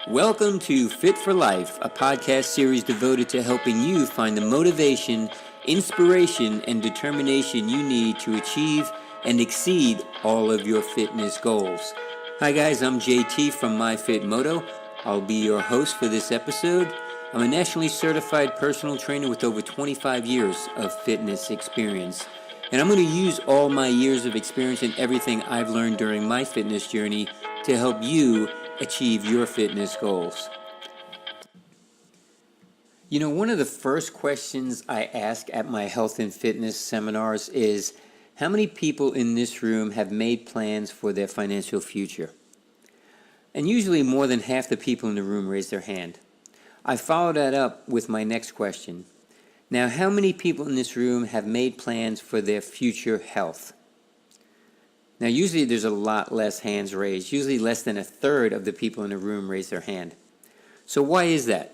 Welcome to Fit for Life, a podcast series devoted to helping you find the motivation, inspiration, and determination you need to achieve and exceed all of your fitness goals. Hi guys, I'm JT from MyFitMoto. I'll be your host for this episode. I'm a nationally certified personal trainer with over 25 years of fitness experience. And I'm going to use all my years of experience and everything I've learned during my fitness journey to help you achieve your fitness goals. You know, one of the first questions I ask at my health and fitness seminars is, how many people in this room have made plans for their financial future? And usually more than half the people in the room raise their hand. I follow that up with my next question. Now, how many people in this room have made plans for their future health? Now, usually there's a lot less hands raised. Usually less than a third of the people in the room raise their hand. So why is that?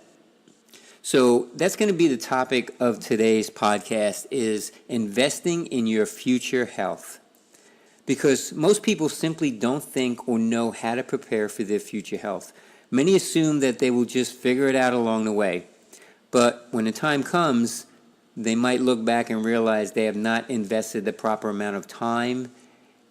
So that's going to be the topic of today's podcast, is investing in your future health. Because most people simply don't think or know how to prepare for their future health. Many assume that they will just figure it out along the way. But when the time comes, they might look back and realize they have not invested the proper amount of time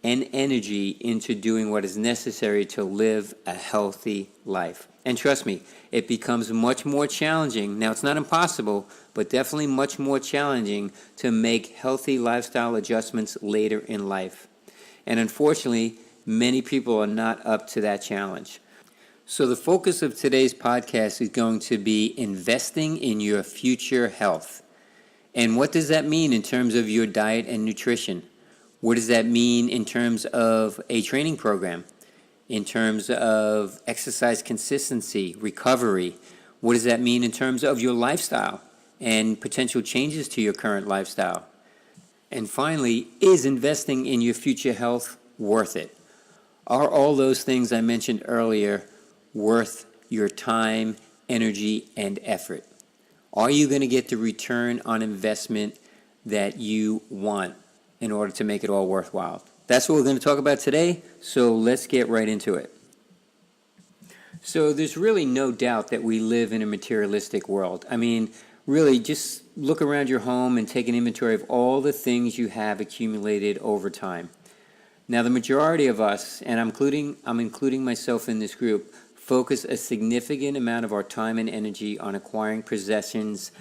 and energy into doing what is necessary to live a healthy life. And trust me, it becomes much more challenging. Now, it's not impossible, but definitely much more challenging to make healthy lifestyle adjustments later in life. And unfortunately, many people are not up to that challenge. So the focus of today's podcast is going to be investing in your future health. And what does that mean in terms of your diet and nutrition? What does that mean in terms of a training program? In terms of exercise consistency, recovery? What does that mean in terms of your lifestyle and potential changes to your current lifestyle? And finally, is investing in your future health worth it? Are all those things I mentioned earlier worth your time, energy, and effort? Are you going to get the return on investment that you want in order to make it all worthwhile? That's what we're going to talk about today, so let's get right into it. So there's really no doubt that we live in a materialistic world. I mean, really, just look around your home and take an inventory of all the things you have accumulated over time. Now, the majority of us, and I'm including myself in this group, focus a significant amount of our time and energy on acquiring possessions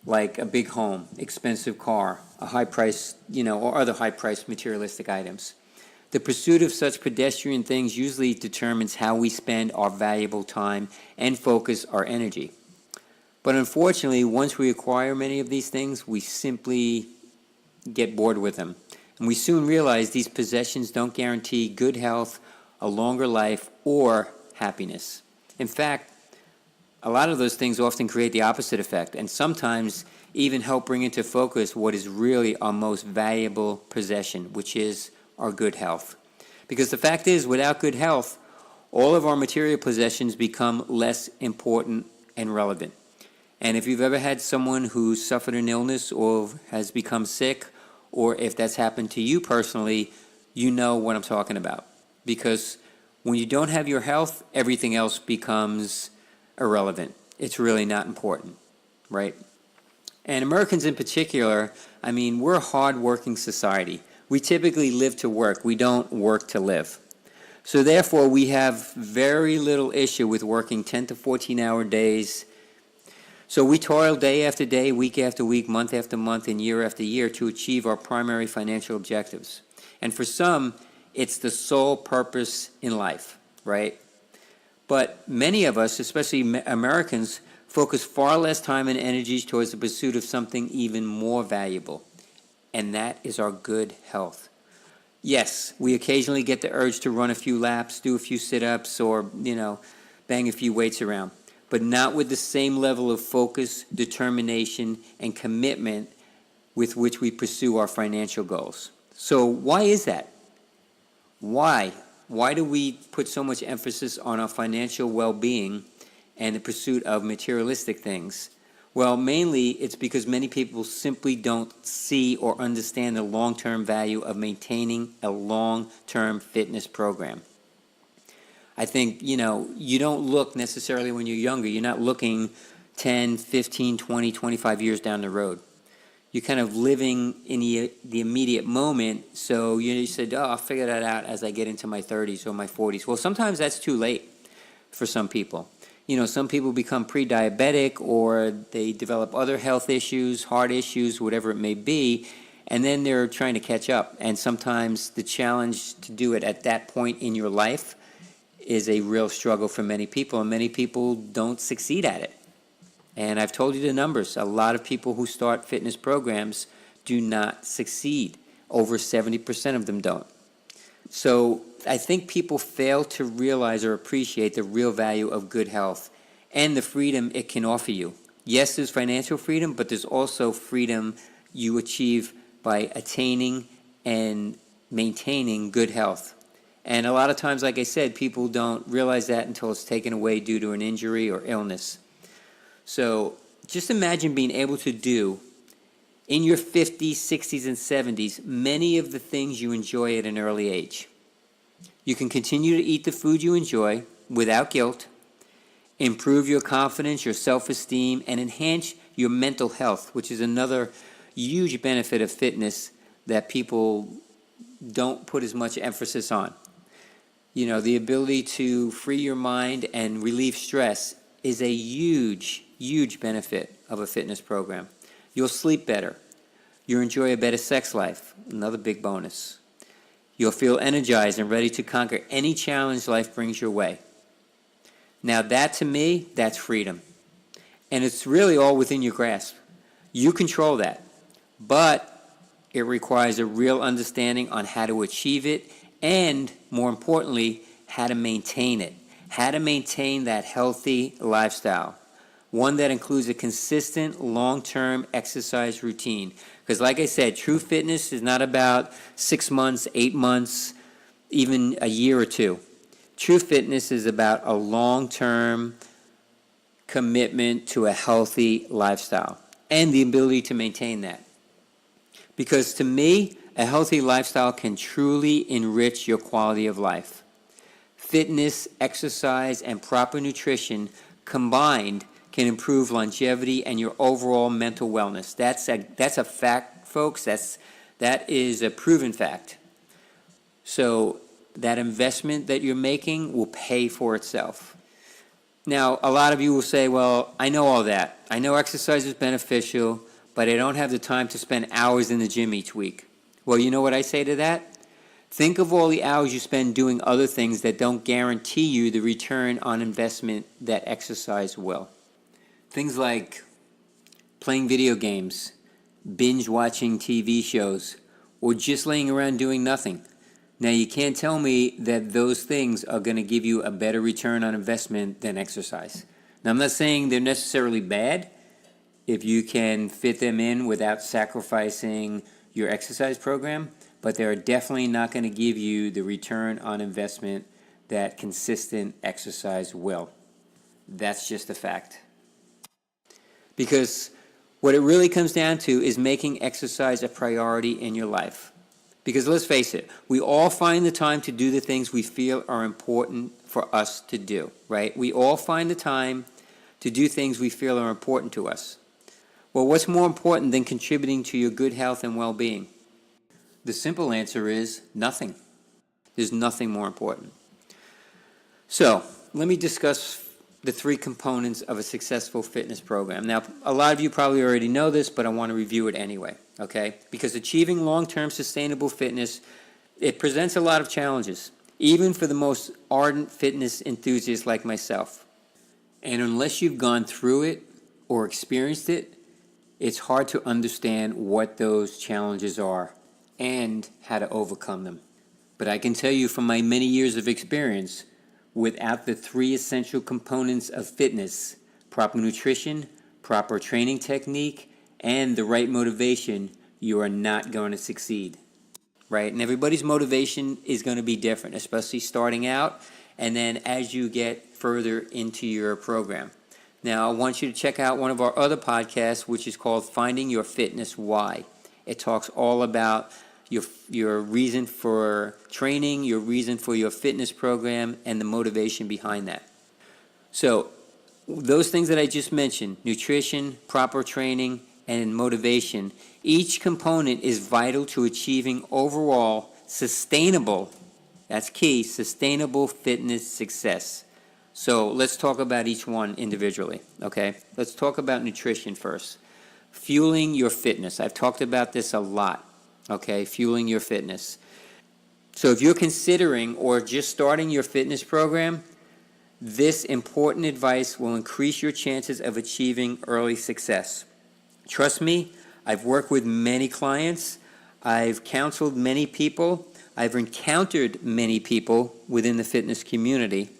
like a big home, expensive car, a high price, or other high priced materialistic items. The pursuit of such pedestrian things usually determines how we spend our valuable time and focus our energy. But unfortunately, once we acquire many of these things, we simply get bored with them. And we soon realize these possessions don't guarantee good health, a longer life, or happiness. In fact, a lot of those things often create the opposite effect, and sometimes even help bring into focus what is really our most valuable possession, which is our good health. Because the fact is, without good health, all of our material possessions become less important and relevant. And if you've ever had someone who suffered an illness or has become sick, or if that's happened to you personally, you know what I'm talking about. Because when you don't have your health, everything else becomes irrelevant. It's really not important, right? And Americans in particular, I mean, we're a hard-working society. We typically live to work. We don't work to live. So therefore, we have very little issue with working 10 to 14-hour days. So we toil day after day, week after week, month after month, and year after year to achieve our primary financial objectives. And for some, it's the sole purpose in life, right? But many of us, especially Americans, focus far less time and energies towards the pursuit of something even more valuable, and that is our good health. Yes, we occasionally get the urge to run a few laps, do a few sit-ups, or, bang a few weights around, but not with the same level of focus, determination, and commitment with which we pursue our financial goals. So why is that? Why? Why do we put so much emphasis on our financial well-being and the pursuit of materialistic things? Well, mainly it's because many people simply don't see or understand the long-term value of maintaining a long-term fitness program. I think, you don't look necessarily when you're younger. You're not looking 10, 15, 20, 25 years down the road. You're kind of living in the immediate moment, so you said, oh, I'll figure that out as I get into my 30s or my 40s. Well, sometimes that's too late for some people. Some people become pre-diabetic or they develop other health issues, heart issues, whatever it may be, and then they're trying to catch up. And sometimes the challenge to do it at that point in your life is a real struggle for many people, and many people don't succeed at it. And I've told you the numbers. A lot of people who start fitness programs do not succeed. Over 70% of them don't. So I think people fail to realize or appreciate the real value of good health and the freedom it can offer you. Yes, there's financial freedom, but there's also freedom you achieve by attaining and maintaining good health. And a lot of times, like I said, people don't realize that until it's taken away due to an injury or illness. So just imagine being able to do in your 50s, 60s, and 70s many of the things you enjoy at an early age. You can continue to eat the food you enjoy without guilt, improve your confidence, your self-esteem, and enhance your mental health, which is another huge benefit of fitness that people don't put as much emphasis on. The ability to free your mind and relieve stress is a huge, huge benefit of a fitness program. You'll sleep better. You'll enjoy a better sex life, another big bonus. You'll feel energized and ready to conquer any challenge life brings your way. Now that, to me, that's freedom. And it's really all within your grasp. You control that. But it requires a real understanding on how to achieve it and, more importantly, how to maintain it. How to maintain that healthy lifestyle. One that includes a consistent, long-term exercise routine. Because like I said, true fitness is not about 6 months, 8 months, even a year or two. True fitness is about a long-term commitment to a healthy lifestyle and the ability to maintain that. Because to me, a healthy lifestyle can truly enrich your quality of life. Fitness, exercise, and proper nutrition combined can improve longevity and your overall mental wellness. That's a fact, folks. That is a proven fact. So that investment that you're making will pay for itself. Now, a lot of you will say, well, I know all that. I know exercise is beneficial, but I don't have the time to spend hours in the gym each week. Well, you know what I say to that? Think of all the hours you spend doing other things that don't guarantee you the return on investment that exercise will. Things like playing video games, binge watching TV shows, or just laying around doing nothing. Now, you can't tell me that those things are going to give you a better return on investment than exercise. Now, I'm not saying they're necessarily bad if you can fit them in without sacrificing your exercise program, but they're definitely not going to give you the return on investment that consistent exercise will. That's just a fact. Because what it really comes down to is making exercise a priority in your life. Because let's face it, we all find the time to do the things we feel are important for us to do, right? We all find the time to do things we feel are important to us. Well, what's more important than contributing to your good health and well-being? The simple answer is nothing. There's nothing more important. So, let me discuss the 3 components of a successful fitness program. Now, a lot of you probably already know this, but I want to review it anyway, okay? Because achieving long-term sustainable fitness, it presents a lot of challenges, even for the most ardent fitness enthusiasts like myself. And unless you've gone through it or experienced it, it's hard to understand what those challenges are and how to overcome them. But I can tell you from my many years of experience, without the 3 essential components of fitness, proper nutrition, proper training technique, and the right motivation, you are not going to succeed, right? And everybody's motivation is going to be different, especially starting out and then as you get further into your program. Now, I want you to check out one of our other podcasts, which is called Finding Your Fitness Why. It talks all about your reason for training, your reason for your fitness program, and the motivation behind that. So those things that I just mentioned, nutrition, proper training, and motivation, each component is vital to achieving overall sustainable, that's key, sustainable fitness success. So let's talk about each one individually, okay? Let's talk about nutrition first. Fueling your fitness. I've talked about this a lot, okay? Fueling your fitness. So if you're considering or just starting your fitness program, this important advice will increase your chances of achieving early success. Trust me, I've worked with many clients, I've counseled many people, I've encountered many people within the fitness community,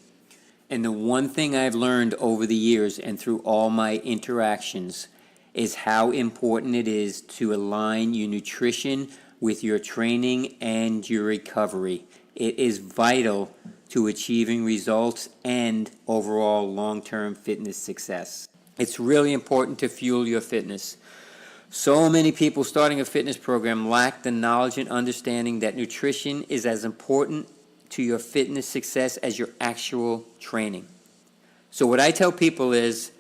and the one thing I've learned over the years and through all my interactions is how important it is to align your nutrition with your training and your recovery. It is vital to achieving results and overall long-term fitness success. It's really important to fuel your fitness. So many people starting a fitness program lack the knowledge and understanding that nutrition is as important to your fitness success as your actual training. So what I tell people is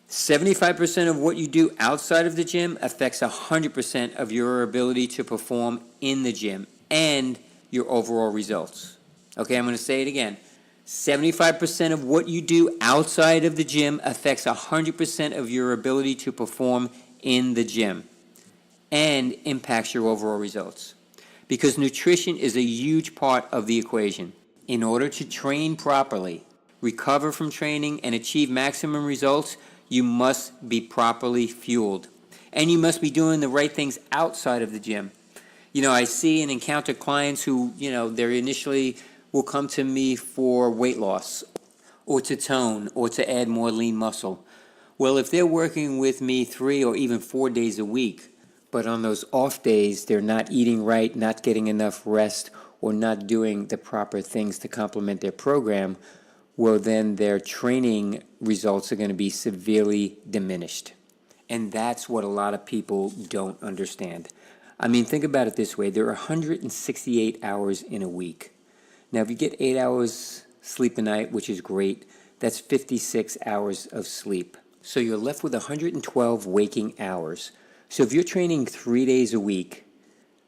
75% of what you do outside of the gym affects 100% of your ability to perform in the gym and your overall results. Okay, I'm going to say it again. 75% of what you do outside of the gym affects 100% of your ability to perform in the gym and impacts your overall results. Because nutrition is a huge part of the equation. In order to train properly, recover from training, and achieve maximum results, you must be properly fueled. And you must be doing the right things outside of the gym. You know, I see and encounter clients who, they're initially will come to me for weight loss or to tone or to add more lean muscle. Well, if they're working with me 3 or even 4 days a week, but on those off days, they're not eating right, not getting enough rest, or not doing the proper things to complement their program, well, then their training results are going to be severely diminished. And that's what a lot of people don't understand. I mean, think about it this way. There are 168 hours in a week. Now, if you get 8 hours sleep a night, which is great, that's 56 hours of sleep. So you're left with 112 waking hours. So if you're training 3 days a week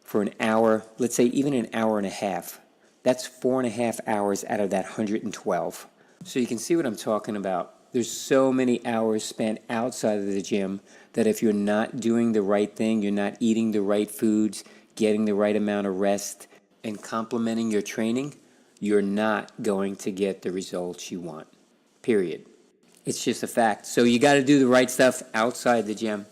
for an hour, let's say even an hour and a half, that's 4.5 hours out of that 112. So you can see what I'm talking about. There's so many hours spent outside of the gym that if you're not doing the right thing, you're not eating the right foods, getting the right amount of rest, and complementing your training, you're not going to get the results you want, period. It's just a fact. So you got to do the right stuff outside the gym.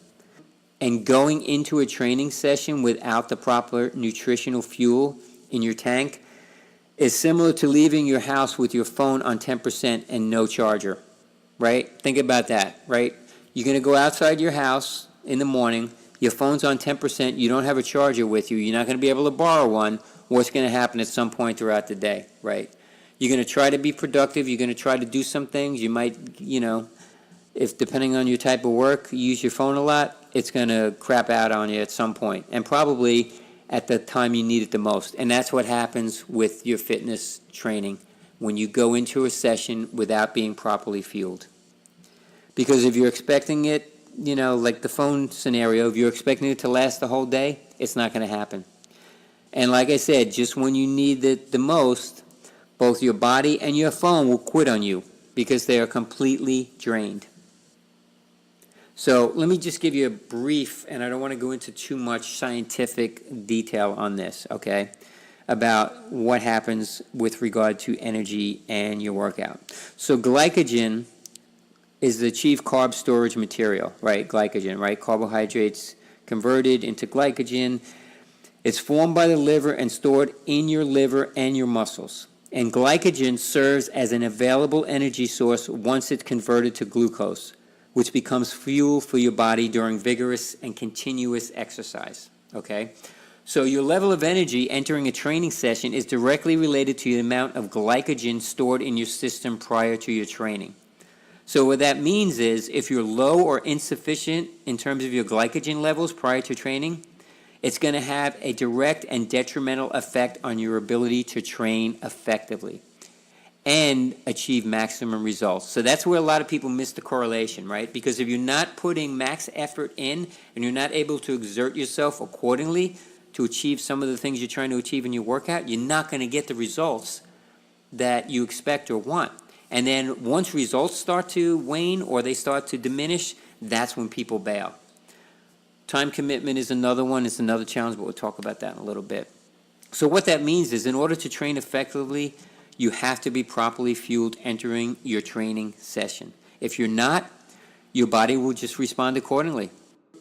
And going into a training session without the proper nutritional fuel in your tank is similar to leaving your house with your phone on 10% and no charger, right? Think about that, right? You're going to go outside your house in the morning, your phone's on 10%, you don't have a charger with you, you're not going to be able to borrow one. What's going to happen at some point throughout the day, right? You're going to try to be productive, you're going to try to do some things, you might, if depending on your type of work, you use your phone a lot, it's going to crap out on you at some point, and probably at the time you need it the most. And that's what happens with your fitness training when you go into a session without being properly fueled. Because if you're expecting it, like the phone scenario, if you're expecting it to last the whole day, it's not going to happen. And like I said, just when you need it the most, both your body and your phone will quit on you because they are completely drained. So let me just give you a brief, and I don't want to go into too much scientific detail on this, okay, about what happens with regard to energy and your workout. So glycogen is the chief carb storage material, right? Glycogen, right? Carbohydrates converted into glycogen. It's formed by the liver and stored in your liver and your muscles. And glycogen serves as an available energy source once it's converted to glucose, which becomes fuel for your body during vigorous and continuous exercise, okay? So your level of energy entering a training session is directly related to the amount of glycogen stored in your system prior to your training. So what that means is if you're low or insufficient in terms of your glycogen levels prior to training, It's going to have a direct and detrimental effect on your ability to train effectively and achieve maximum results. So that's where a lot of people miss the correlation, right? Because if you're not putting max effort in and you're not able to exert yourself accordingly to achieve some of the things you're trying to achieve in your workout, you're not going to get the results that you expect or want. And then once results start to wane or they start to diminish, that's when people bail. Time commitment is another one. It's another challenge, but we'll talk about that in a little bit. So what that means is in order to train effectively, you have to be properly fueled entering your training session. If you're not, your body will just respond accordingly.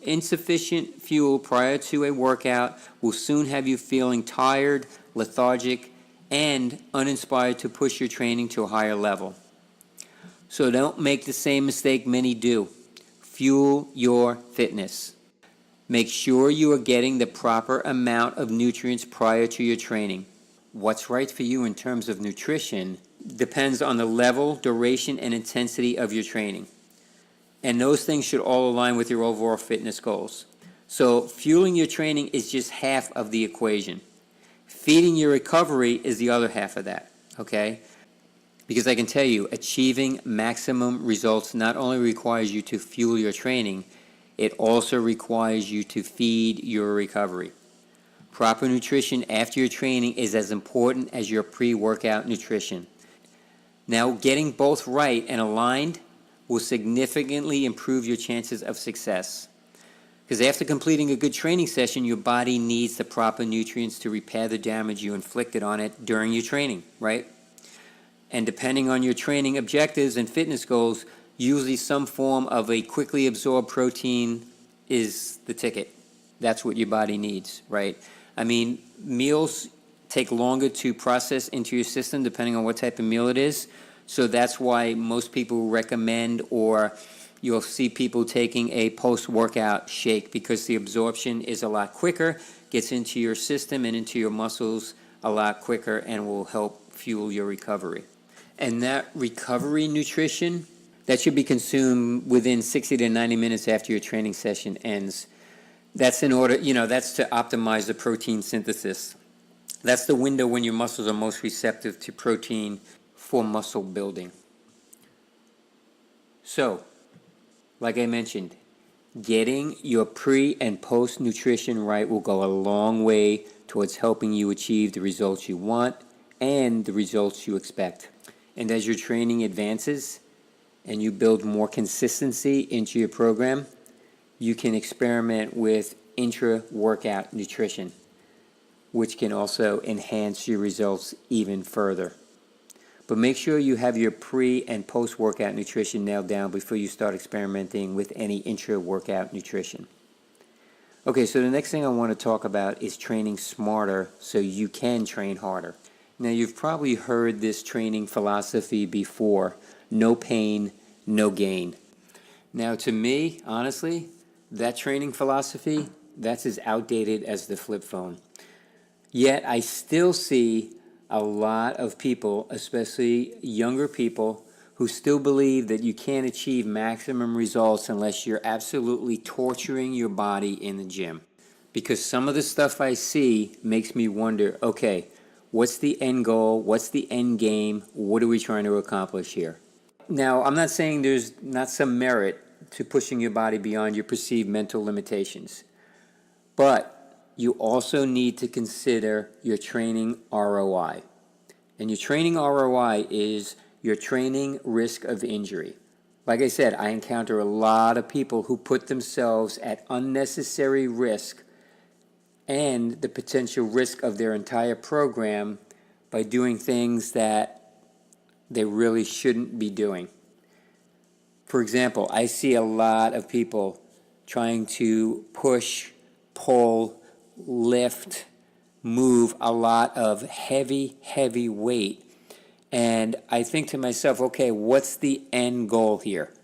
Insufficient fuel prior to a workout will soon have you feeling tired, lethargic, and uninspired to push your training to a higher level. So don't make the same mistake many do. Fuel your fitness. Make sure you are getting the proper amount of nutrients prior to your training. What's right for you in terms of nutrition depends on the level, duration, and intensity of your training. And those things should all align with your overall fitness goals. So fueling your training is just half of the equation. Feeding your recovery is the other half of that, okay? Because I can tell you, achieving maximum results not only requires you to fuel your training, it also requires you to feed your recovery. Proper nutrition after your training is as important as your pre-workout nutrition. Now, getting both right and aligned will significantly improve your chances of success. Because after completing a good training session, your body needs the proper nutrients to repair the damage you inflicted on it during your training, right? And depending on your training objectives and fitness goals, usually some form of a quickly absorbed protein is the ticket. That's what your body needs, right? I mean, meals take longer to process into your system depending on what type of meal it is. So that's why most people recommend, or you'll see people taking a post-workout shake, because the absorption is a lot quicker, gets into your system and into your muscles a lot quicker, and will help fuel your recovery. And that recovery nutrition, that should be consumed within 60 to 90 minutes after your training session ends. That's in order, that's to optimize the protein synthesis. That's the window when your muscles are most receptive to protein for muscle building. So, like I mentioned, getting your pre and post nutrition right will go a long way towards helping you achieve the results you want and the results you expect. And as your training advances and you build more consistency into your program, you can experiment with intra-workout nutrition, which can also enhance your results even further. But make sure you have your pre- and post-workout nutrition nailed down before you start experimenting with any intra-workout nutrition. Okay, so the next thing I want to talk about is training smarter so you can train harder. Now, you've probably heard this training philosophy before: no pain, no gain. Now, to me, honestly, that training philosophy, that's as outdated as the flip phone. Yet I still see a lot of people, especially younger people, who still believe that you can't achieve maximum results unless you're absolutely torturing your body in the gym. Because some of the stuff I see makes me wonder, okay, what's the end goal? What's the end game? What are we trying to accomplish here? Now, I'm not saying there's not some merit to pushing your body beyond your perceived mental limitations, but you also need to consider your training ROI. And your training ROI is your training risk of injury. Like I said, I encounter a lot of people who put themselves at unnecessary risk and the potential risk of their entire program by doing things that they really shouldn't be doing. For example, I see a lot of people trying to push, pull, lift, move a lot of heavy weight. And I think to myself, okay, what's the end goal here?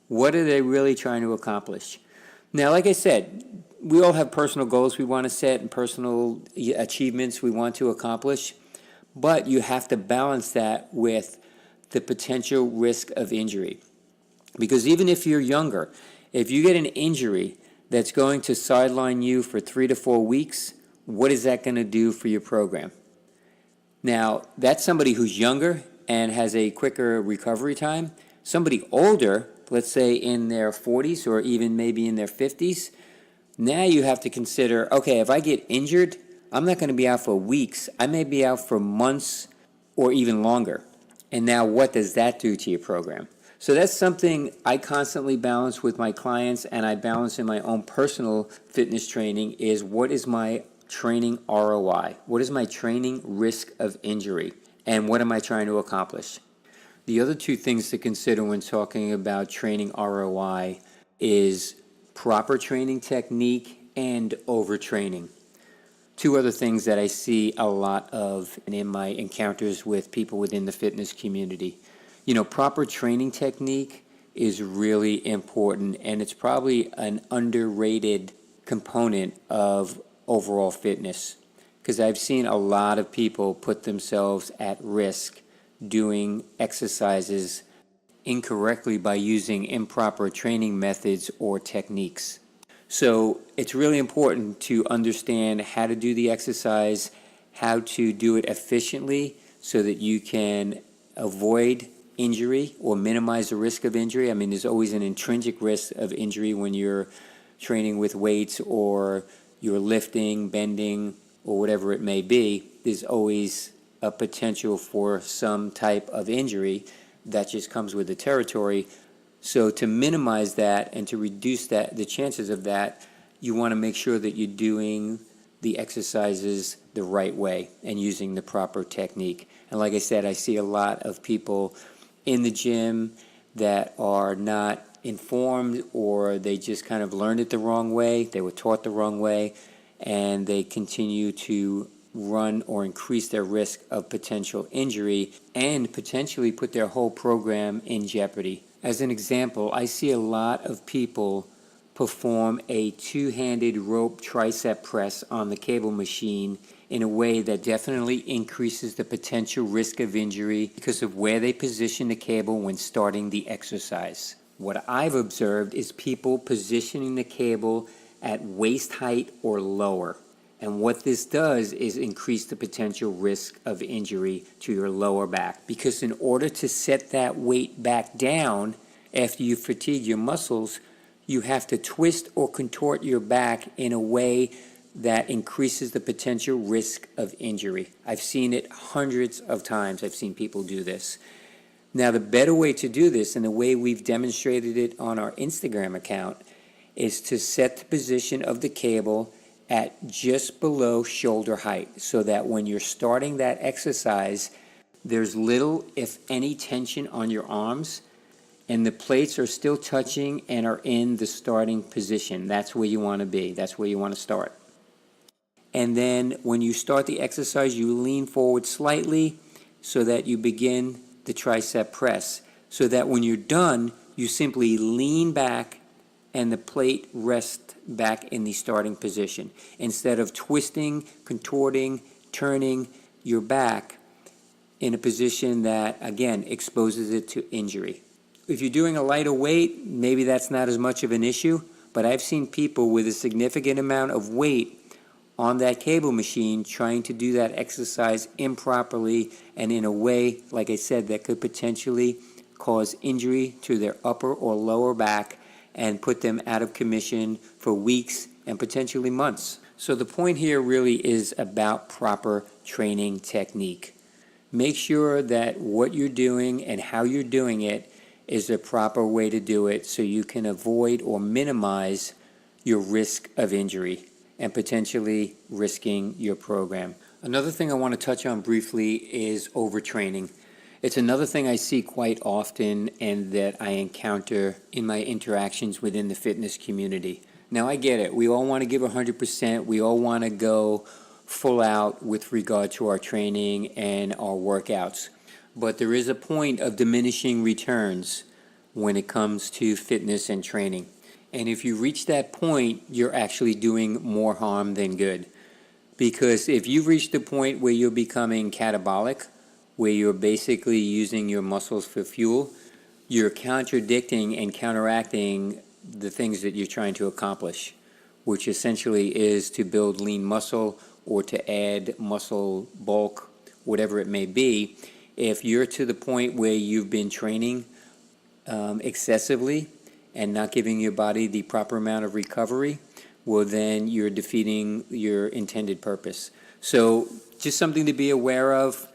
What are they really trying to accomplish? Now, like I said, we all have personal goals we want to set and personal achievements we want to accomplish, but you have to balance that with the potential risk of injury. Because even if you're younger, if you get an injury that's going to sideline you for 3 to 4 weeks, what is that going to do for your program? Now, that's somebody who's younger and has a quicker recovery time. Somebody older, let's say in their 40s or even maybe in their 50s, now you have to consider, okay, if I get injured, I'm not going to be out for weeks. I may be out for months or even longer. And now what does that do to your program? So that's something I constantly balance with my clients, and I balance in my own personal fitness training, is what is my training ROI? What is my training risk of injury? And what am I trying to accomplish? The other two things to consider when talking about training ROI is proper training technique and overtraining. Two other things that I see a lot of in my encounters with people within the fitness community. Proper training technique is really important, and it's probably an underrated component of overall fitness, because I've seen a lot of people put themselves at risk doing exercises incorrectly by using improper training methods or techniques. So it's really important to understand how to do the exercise, how to do it efficiently so that you can avoid injury or minimize the risk of injury. I mean, there's always an intrinsic risk of injury when you're training with weights or you're lifting, bending, or whatever it may be. There's always a potential for some type of injury that just comes with the territory. So to minimize that and to reduce the chances of that, you want to make sure that you're doing the exercises the right way and using the proper technique. And like I said, I see a lot of people in the gym that are not informed, or they just kind of learned it the wrong way, they were taught the wrong way, and they continue to run or increase their risk of potential injury and potentially put their whole program in jeopardy. As an example, I see a lot of people perform a two-handed rope tricep press on the cable machine in a way that definitely increases the potential risk of injury because of where they position the cable when starting the exercise. What I've observed is people positioning the cable at waist height or lower. And what this does is increase the potential risk of injury to your lower back. Because in order to set that weight back down after you fatigue your muscles, you have to twist or contort your back in a way that increases the potential risk of injury. I've seen it hundreds of times. I've seen people do this. Now, the better way to do this, and the way we've demonstrated it on our Instagram account, is to set the position of the cable at just below shoulder height, so that when you're starting that exercise, there's little, if any, tension on your arms, and the plates are still touching and are in the starting position. That's where you want to be. That's where you want to start. And then when you start the exercise, you lean forward slightly so that you begin the tricep press, so that when you're done, you simply lean back and the plate rests back in the starting position, instead of twisting, contorting, turning your back in a position that, again, exposes it to injury. If you're doing a lighter weight, maybe that's not as much of an issue, but I've seen people with a significant amount of weight on that cable machine trying to do that exercise improperly and in a way, like I said, that could potentially cause injury to their upper or lower back and put them out of commission for weeks and potentially months. So the point here really is about proper training technique. Make sure that what you're doing and how you're doing it is the proper way to do it, so you can avoid or minimize your risk of injury and potentially risking your program. Another thing I want to touch on briefly is overtraining. It's another thing I see quite often and that I encounter in my interactions within the fitness community. Now, I get it. We all want to give 100%. We all want to go full out with regard to our training and our workouts. But there is a point of diminishing returns when it comes to fitness and training. And if you reach that point, you're actually doing more harm than good. Because if you've reached the point where you're becoming catabolic, where you're basically using your muscles for fuel, you're contradicting and counteracting the things that you're trying to accomplish. which essentially is to build lean muscle or to add muscle bulk, whatever it may be. If you're to the point where you've been training excessively and not giving your body the proper amount of recovery, well, then you're defeating your intended purpose. So just something to be aware of,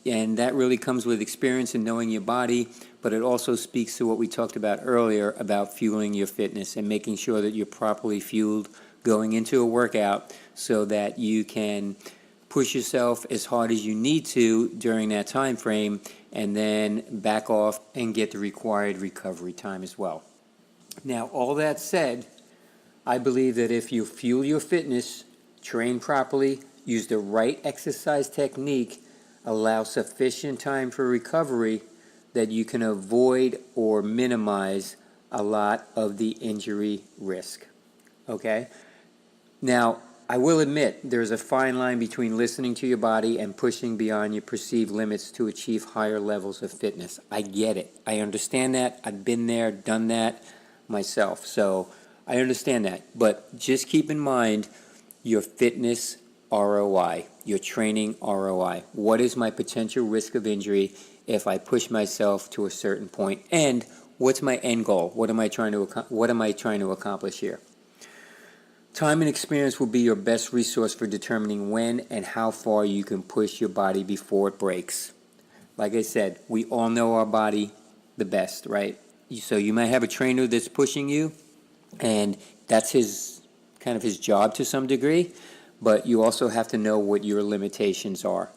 and that really comes with experience and knowing your body, but it also speaks to what we talked about earlier about fueling your fitness and making sure that you're properly fueled going into a workout so that you can push yourself as hard as you need to during that time frame and then back off and get the required recovery time as well. Now, all that said, I believe that if you fuel your fitness, train properly, use the right exercise technique, allow sufficient time for recovery, that you can avoid or minimize a lot of the injury risk. Okay? Now, I will admit there's a fine line between listening to your body and pushing beyond your perceived limits to achieve higher levels of fitness. I get it. I understand that. I've been there, done that myself. So I understand that. But just keep in mind your fitness ROI, your training ROI. What is my potential risk of injury if I push myself to a certain point? And what's my end goal? What am I trying to accomplish here? Time and experience will be your best resource for determining when and how far you can push your body before it breaks. Like I said, we all know our body the best, right? So you might have a trainer that's pushing you, and that's his job to some degree, but you also have to know what your limitations are,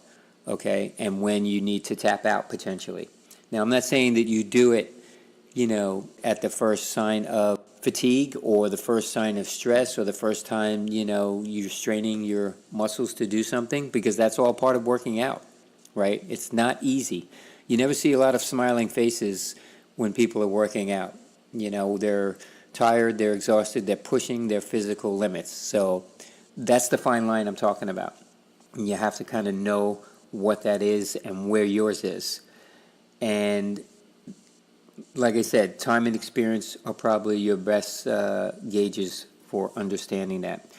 okay, and when you need to tap out potentially. Now, I'm not saying that you do it, at the first sign of fatigue or the first sign of stress or the first time, you're straining your muscles to do something, because that's all part of working out, right? It's not easy. You never see a lot of smiling faces when people are working out. They're tired, they're exhausted, they're pushing their physical limits. So that's the fine line I'm talking about. And you have to kind of know what that is and where yours is. And like I said, time and experience are probably your best gauges for understanding that.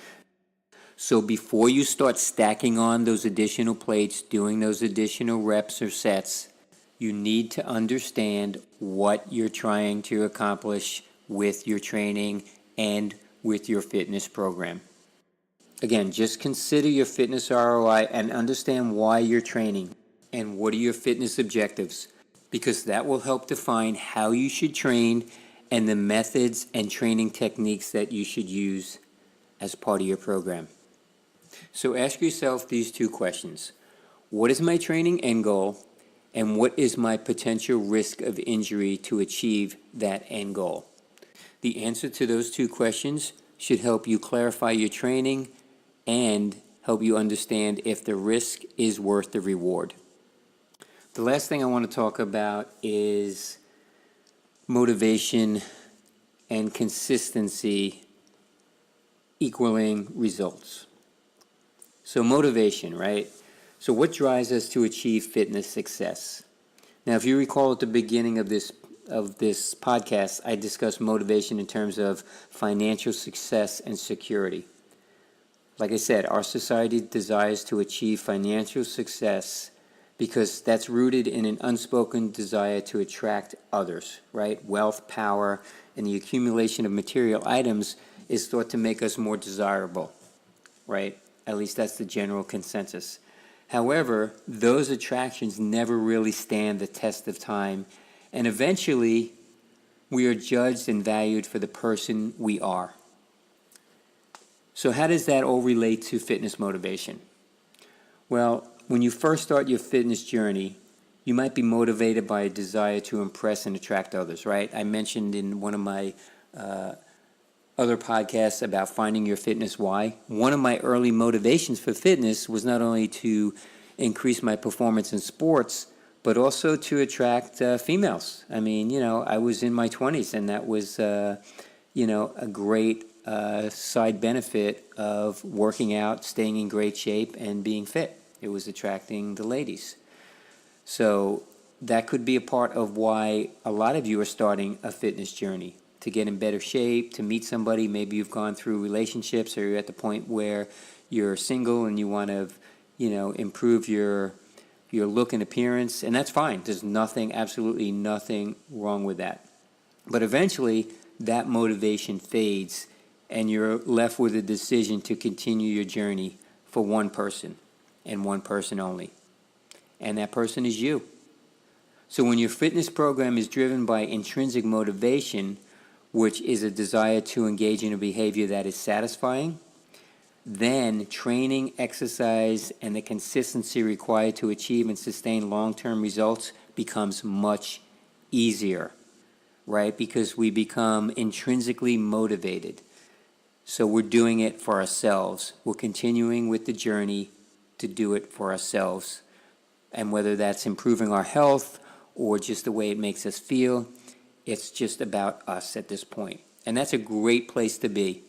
So before you start stacking on those additional plates, doing those additional reps or sets, you need to understand what you're trying to accomplish with your training and with your fitness program. Again, just consider your fitness ROI and understand why you're training and what are your fitness objectives, because that will help define how you should train and the methods and training techniques that you should use as part of your program. So ask yourself these two questions. What is my training end goal, and what is my potential risk of injury to achieve that end goal? The answer to those two questions should help you clarify your training and help you understand if the risk is worth the reward. The last thing I want to talk about is motivation and consistency equaling results. So motivation, right? So what drives us to achieve fitness success? Now, if you recall at the beginning of this podcast, I discussed motivation in terms of financial success and security. Like I said, our society desires to achieve financial success because that's rooted in an unspoken desire to attract others, right? Wealth, power, and the accumulation of material items is thought to make us more desirable, right? At least that's the general consensus. However, those attractions never really stand the test of time, and eventually we are judged and valued for the person we are. So how does that all relate to fitness motivation? Well, when you first start your fitness journey, you might be motivated by a desire to impress and attract others, right? I mentioned in one of my other podcasts about finding your fitness why. One of my early motivations for fitness was not only to increase my performance in sports, but also to attract females. I mean, I was in my 20s, and that was, a great side benefit of working out, staying in great shape, and being fit. It was attracting the ladies. So that could be a part of why a lot of you are starting a fitness journey. to get in better shape, to meet somebody. Maybe you've gone through relationships, or you're at the point where you're single and you want to, improve your look and appearance, and that's fine. There's nothing, absolutely nothing wrong with that. But eventually, that motivation fades, and you're left with a decision to continue your journey for one person, and one person only. And that person is you. So when your fitness program is driven by intrinsic motivation, which is a desire to engage in a behavior that is satisfying, then training, exercise, and the consistency required to achieve and sustain long-term results becomes much easier, right? Because we become intrinsically motivated. So we're doing it for ourselves. We're continuing with the journey to do it for ourselves. And whether that's improving our health or just the way it makes us feel, it's just about us at this point. And that's a great place to be,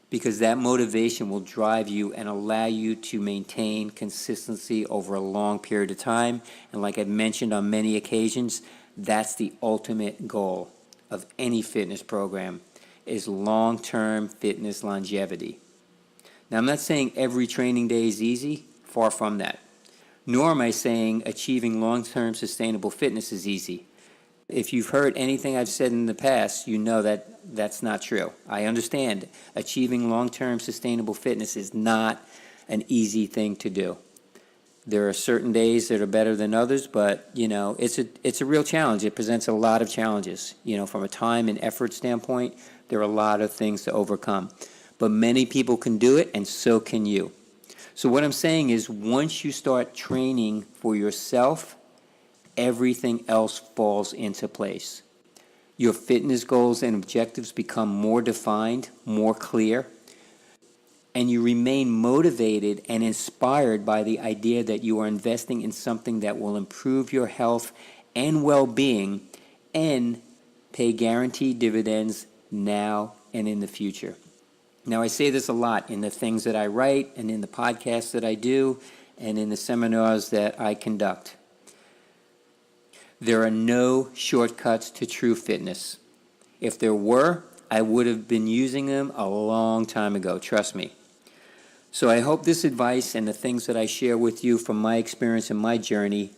because that motivation will drive you and allow you to maintain consistency over a long period of time. And like I've mentioned on many occasions, that's the ultimate goal of any fitness program, is long-term fitness longevity. Now, I'm not saying every training day is easy, far from that. Nor am I saying achieving long-term sustainable fitness is easy. If you've heard anything I've said in the past, you know that that's not true. I understand achieving long-term sustainable fitness is not an easy thing to do. There are certain days that are better than others, but it's a real challenge. It presents a lot of challenges. From a time and effort standpoint, there are a lot of things to overcome. But many people can do it, and so can you. So what I'm saying is, once you start training for yourself, everything else falls into place. Your fitness goals and objectives become more defined, more clear, and you remain motivated and inspired by the idea that you are investing in something that will improve your health and well-being and pay guaranteed dividends now and in the future. Now, I say this a lot in the things that I write and in the podcasts that I do and in the seminars that I conduct. There are no shortcuts to true fitness. If there were, I would have been using them a long time ago, trust me. So I hope this advice and the things that I share with you from my experience and my journey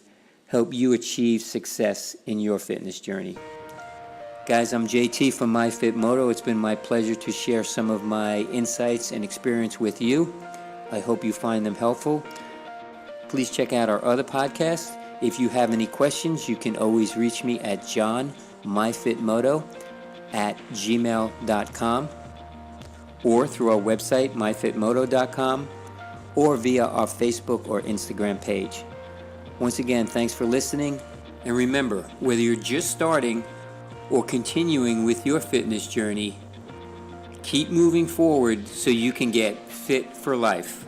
help you achieve success in your fitness journey. Guys, I'm JT from MyFitMoto. It's been my pleasure to share some of my insights and experience with you. I hope you find them helpful. Please check out our other podcasts. If you have any questions, you can always reach me at johnmyfitmoto@gmail.com or through our website, myfitmoto.com, or via our Facebook or Instagram page. Once again, thanks for listening. And remember, whether you're just starting or continuing with your fitness journey, keep moving forward so you can get fit for life.